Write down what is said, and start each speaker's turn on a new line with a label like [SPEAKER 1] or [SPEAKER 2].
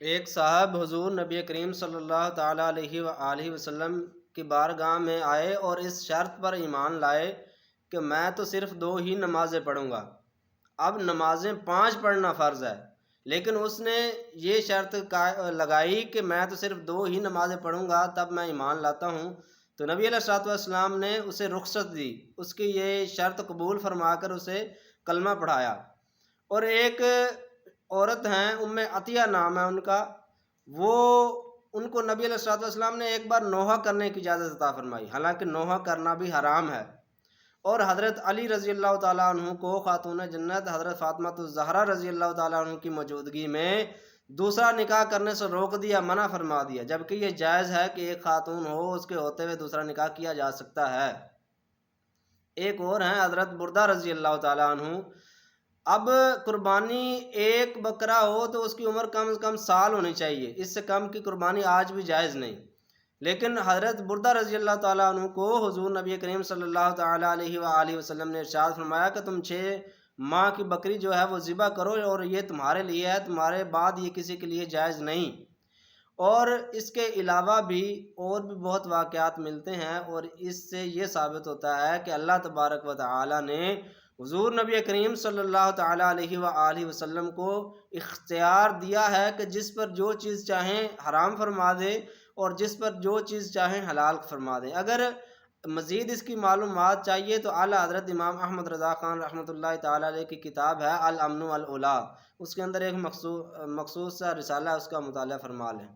[SPEAKER 1] ایک صاحب حضور نبی کریم صلی اللہ تعالیٰ علیہ وآلہ وسلم کی بارگاہ میں آئے اور اس شرط پر ایمان لائے کہ میں تو صرف 2 ہی نمازیں پڑھوں گا۔ اب نمازیں 5 پڑھنا فرض ہے، لیکن اس نے یہ شرط لگائی کہ میں تو صرف 2 ہی نمازیں پڑھوں گا تب میں ایمان لاتا ہوں۔ تو نبی علیہ الصلوۃ والسلام نے اسے رخصت دی، اس کی یہ شرط قبول فرما کر اسے کلمہ پڑھایا۔ اور ایک عورت ہیں، عطیہ نام ہے ان کا، وہ ان کو نبی علیہ الصلوۃ والسلام نے ایک بار نوحہ کرنے کی اجازت عطا فرمائی، حالانکہ نوحہ کرنا بھی حرام ہے۔ اور حضرت علی رضی اللہ تعالیٰ عنہ کو خاتون جنت حضرت فاطمہ الزہرا رضی اللہ تعالیٰ عنہ کی موجودگی میں دوسرا نکاح کرنے سے روک دیا، منع فرما دیا، جبکہ یہ جائز ہے کہ ایک خاتون ہو اس کے ہوتے ہوئے دوسرا نکاح کیا جا سکتا ہے۔ ایک اور ہیں حضرت بردہ رضی اللہ تعالیٰ عنہ۔ اب قربانی ایک بکرا ہو تو اس کی عمر کم از کم سال ہونی چاہیے، اس سے کم کی قربانی آج بھی جائز نہیں۔ لیکن حضرت بردہ رضی اللہ تعالیٰ عنہ کو حضور نبی کریم صلی اللہ تعالیٰ علیہ وآلہ وسلم نے ارشاد فرمایا کہ تم 6 ماہ کی بکری جو ہے وہ ذبح کرو، اور یہ تمہارے لیے ہے، تمہارے بعد یہ کسی کے لیے جائز نہیں۔ اور اس کے علاوہ بھی اور بھی بہت واقعات ملتے ہیں، اور اس سے یہ ثابت ہوتا ہے کہ اللہ تبارک و تعالیٰ نے حضور نبی کریم صلی اللہ تعالیٰ علیہ وآلہ وسلم کو اختیار دیا ہے کہ جس پر جو چیز چاہیں حرام فرما دے اور جس پر جو چیز چاہیں حلال فرما دے۔ اگر مزید اس کی معلومات چاہیے تو اعلیٰ حضرت امام احمد رضا خان رحمۃ اللہ تعالیٰ علیہ کی کتاب ہے الامن والعلا، اس کے اندر ایک مخصوص سا رسالہ ہے، اس کا مطالعہ فرما لیں۔